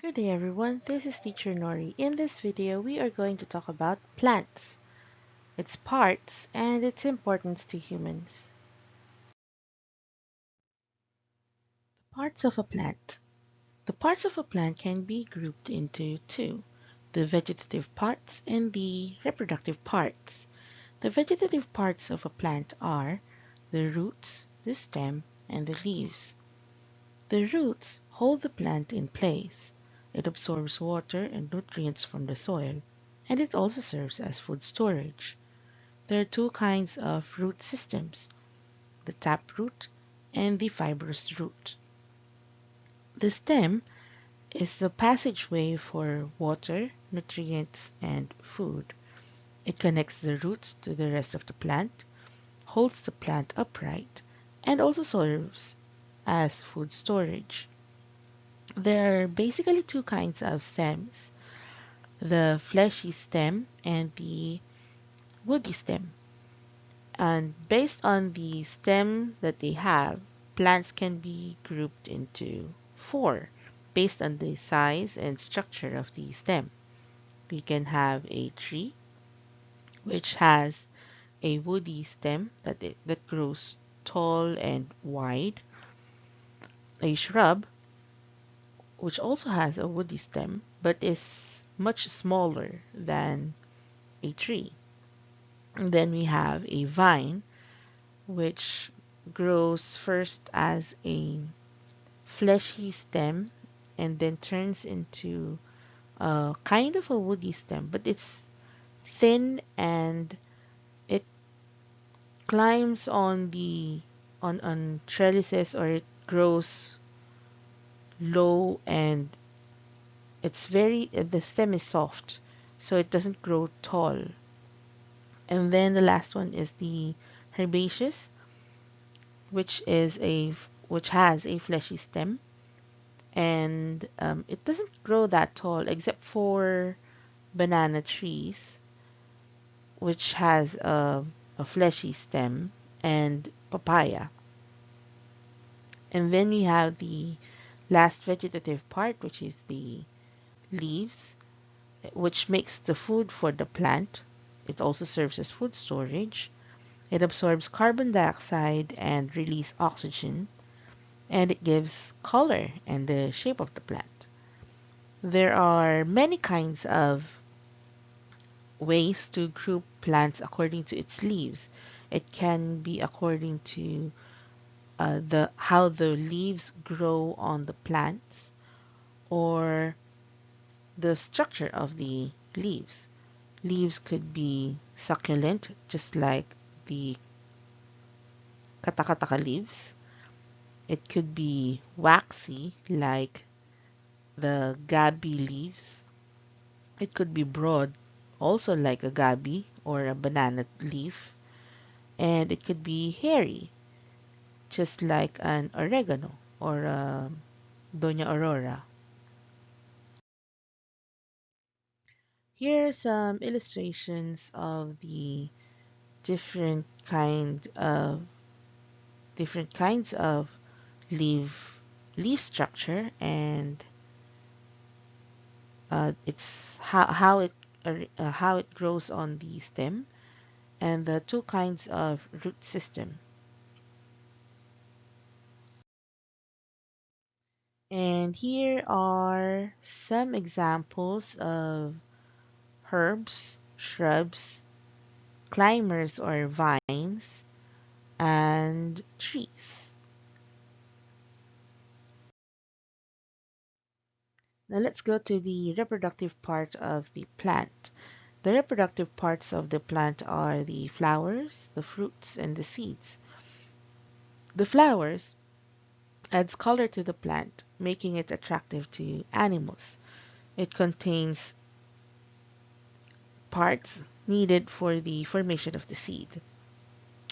Good day everyone, this is Teacher Nori. In this video, we are going to talk about plants, its parts, and its importance to humans. Parts of a plant. The parts of a plant can be grouped into two, the vegetative parts and the reproductive parts. The vegetative parts of a plant are the roots, the stem, and the leaves. The roots hold the plant in place. It absorbs water and nutrients from the soil, and it also serves as food storage. There are two kinds of root systems, the taproot and the fibrous root. The stem is the passageway for water, nutrients, and food. It connects the roots to the rest of the plant, holds the plant upright, and also serves as food storage. There are basically two kinds of stems, the fleshy stem and the woody stem. And based on the stem that they have, plants can be grouped into four based on the size and structure of the stem. We can have a tree which has a woody stem that grows tall and wide, a shrub which also has a woody stem but is much smaller than a tree. And then we have a vine which grows first as a fleshy stem and then turns into a kind of a woody stem, but it's thin and it climbs on the on trellises, or it grows low, and the stem is soft, so it doesn't grow tall. And then the last one is the herbaceous, which is a which has a fleshy stem, and it doesn't grow that tall except for banana trees, which has a fleshy stem, and papaya. And then we have the last vegetative part, which is the leaves, which makes the food for the plant. It also serves as food storage. It absorbs carbon dioxide and releases oxygen, and it gives color and the shape of the plant. There are many kinds of ways to group plants according to its leaves. It can be according to the how the leaves grow on the plants, or the structure of the leaves. Leaves could be succulent, just like the katakataka leaves. It could be waxy, like the gabi leaves. It could be broad, also like a gabi or a banana leaf. And it could be hairy, just like an oregano or a Doña Aurora. Here are some illustrations of the different kind of different kinds of leaf structure, and it's how it grows on the stem, and the two kinds of root system. And here are some examples of herbs, shrubs, climbers or vines, and trees. Now let's go to the reproductive part of the plant. The reproductive parts of the plant are the flowers, the fruits, and the seeds. The flowers adds color to the plant, making it attractive to animals. It contains parts needed for the formation of the seed.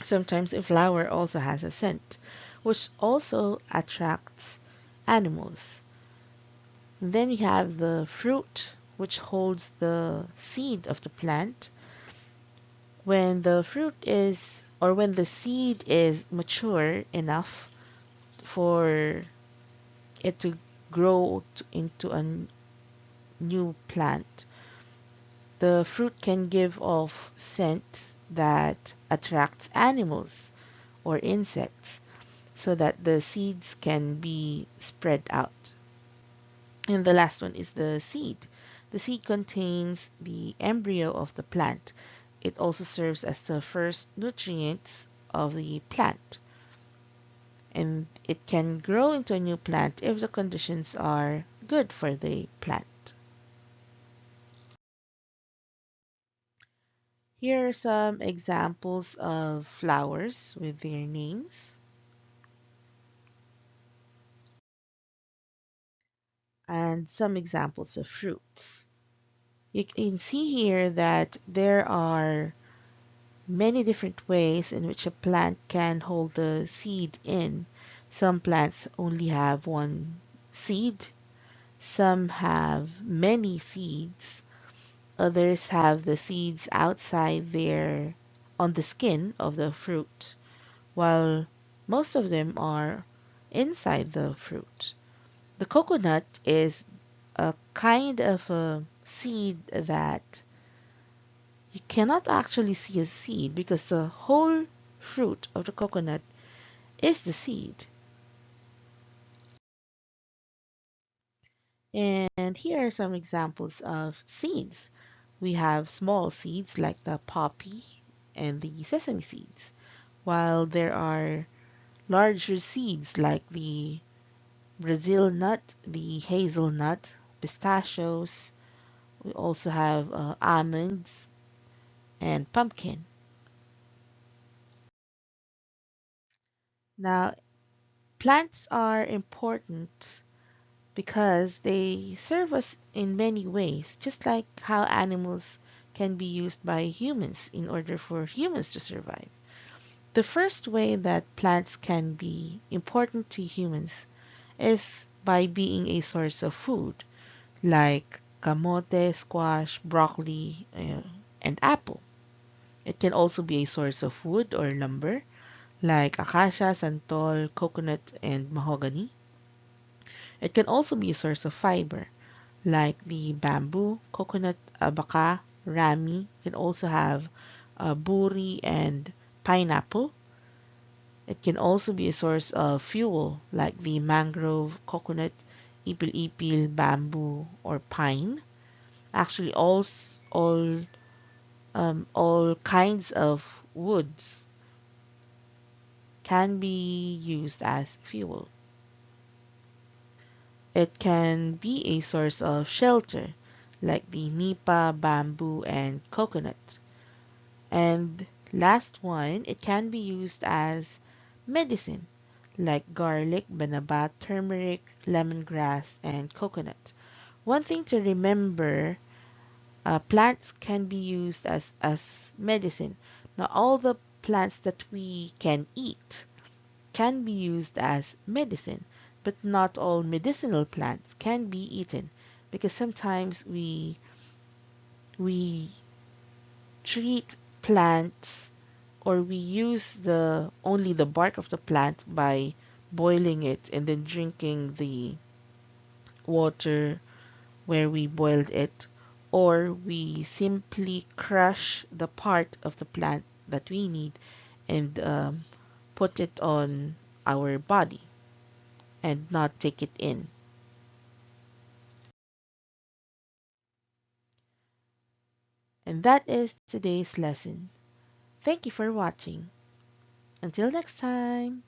Sometimes a flower also has a scent, which also attracts animals. Then we have the fruit, which holds the seed of the plant. When the fruit is, or when the seed is mature enough for it to grow into new plant. The fruit can give off scent that attracts animals or insects so that the seeds can be spread out. And the last one is the seed. The seed contains the embryo of the plant. It also serves as the first nutrients of the plant. And it can grow into a new plant if the conditions are good for the plant. Here are some examples of flowers with their names and some examples of fruits. You can see here that there are many different ways in which a plant can hold the seed in. Some plants only have one seed, some have many seeds, others have the seeds outside there on the skin of the fruit, while most of them are inside the fruit. The coconut is a kind of a seed that you cannot actually see a seed because the whole fruit of the coconut is the seed. And here are some examples of seeds. We have small seeds like the poppy and the sesame seeds, while there are larger seeds like the Brazil nut, the hazelnut, pistachios. We also have almonds and pumpkin. Now, plants are important because they serve us in many ways, just like how animals can be used by humans in order for humans to survive. The first way that plants can be important to humans is by being a source of food, like kamote, squash, broccoli, and apple. It can also be a source of wood or lumber, like acacia, santol, coconut, and mahogany. It can also be a source of fiber, like the bamboo, coconut, baka, rami. Can also have buri and pineapple. It can also be a source of fuel, like the mangrove, coconut, ipil-ipil, bamboo, or pine. Actually, all kinds of woods can be used as fuel. It can be a source of shelter, like the nipa, bamboo, and coconut. And last one, it can be used as medicine, like garlic, banaba, turmeric, lemongrass, and coconut. One thing to remember, plants can be used as medicine. Now, all the plants that we can eat can be used as medicine, but not all medicinal plants can be eaten because sometimes we treat plants or we use the only the bark of the plant by boiling it and then drinking the water where we boiled it, or we simply crush the part of the plant that we need and put it on our body and not take it in. And that is today's lesson. Thank you for watching. Until next time.